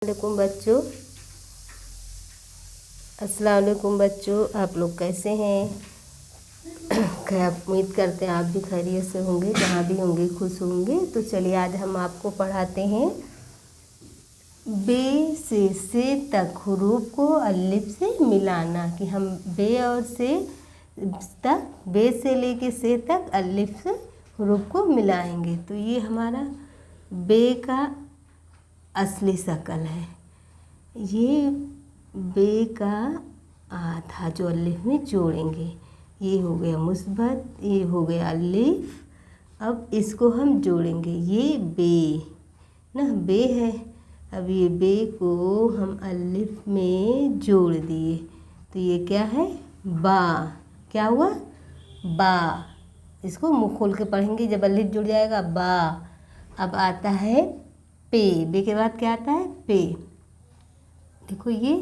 वालेकुम बच्चों। अस्सलाम वालेकुम बच्चों, आप लोग कैसे हैं? क्या उम्मीद करते हैं आप भी खैरियत से होंगे, जहाँ भी होंगे खुश होंगे। तो चलिए आज हम आपको पढ़ाते हैं बे से तक हुरूफ को अलिफ से मिलाना, कि हम बे और से तक, बे से लेके से तक अलिफ से हुरूफ को मिलाएंगे। तो ये हमारा बे का असली शक्ल है। ये बे का आधा जो अलिफ में जोड़ेंगे। ये हो गया मुस्बत, ये हो गया अलिफ। अब इसको हम जोड़ेंगे। ये बे ना बे है। अब ये बे को हम अलिफ में जोड़ दिए तो ये क्या है? बा। क्या हुआ? बा। इसको मुँह खोल के पढ़ेंगे जब अलिफ जुड़ जाएगा। बा। अब आता है पे। बे के बाद क्या आता है? पे। देखो ये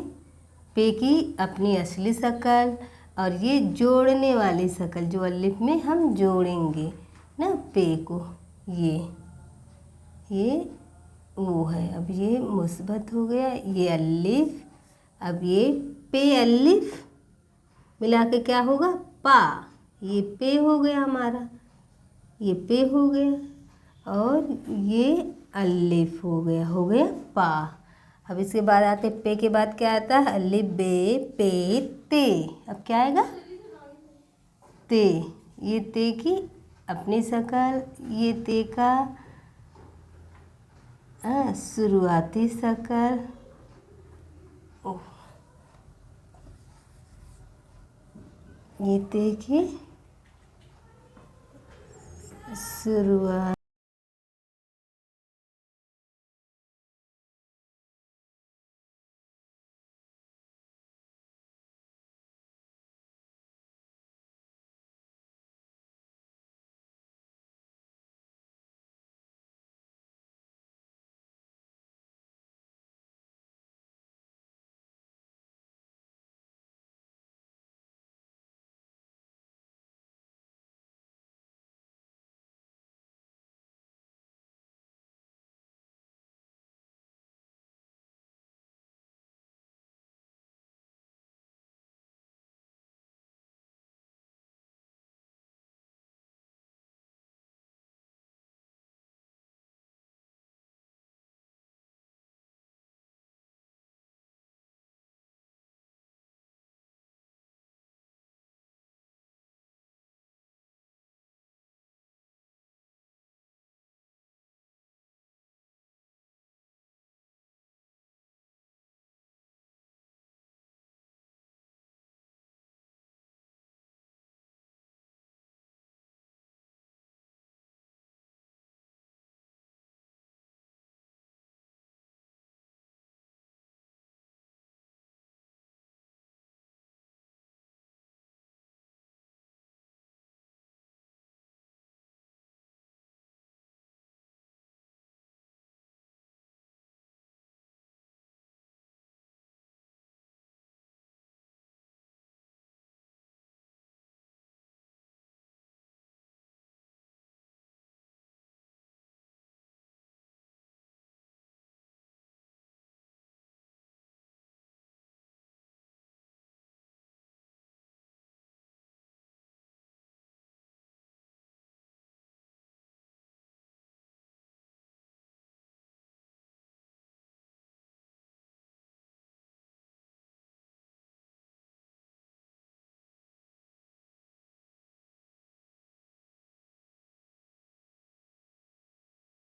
पे की अपनी असली शक्ल और ये जोड़ने वाली शक्ल जो अलिफ में हम जोड़ेंगे ना पे को। ये वो है। अब ये मुस्बत हो गया, ये अलिफ। अब ये पे अलिफ मिला के क्या होगा? पा। ये पे हो गया हमारा, ये पे हो गया और ये अलिफ हो गया पा। अब इसके बाद आते पे के बाद क्या आता है? अलिफ बे पे ते। अब क्या आएगा? ते। ये ते की अपनी शक्ल, ये ते का शुरुआती शक्ल। ये ते की शुरुआत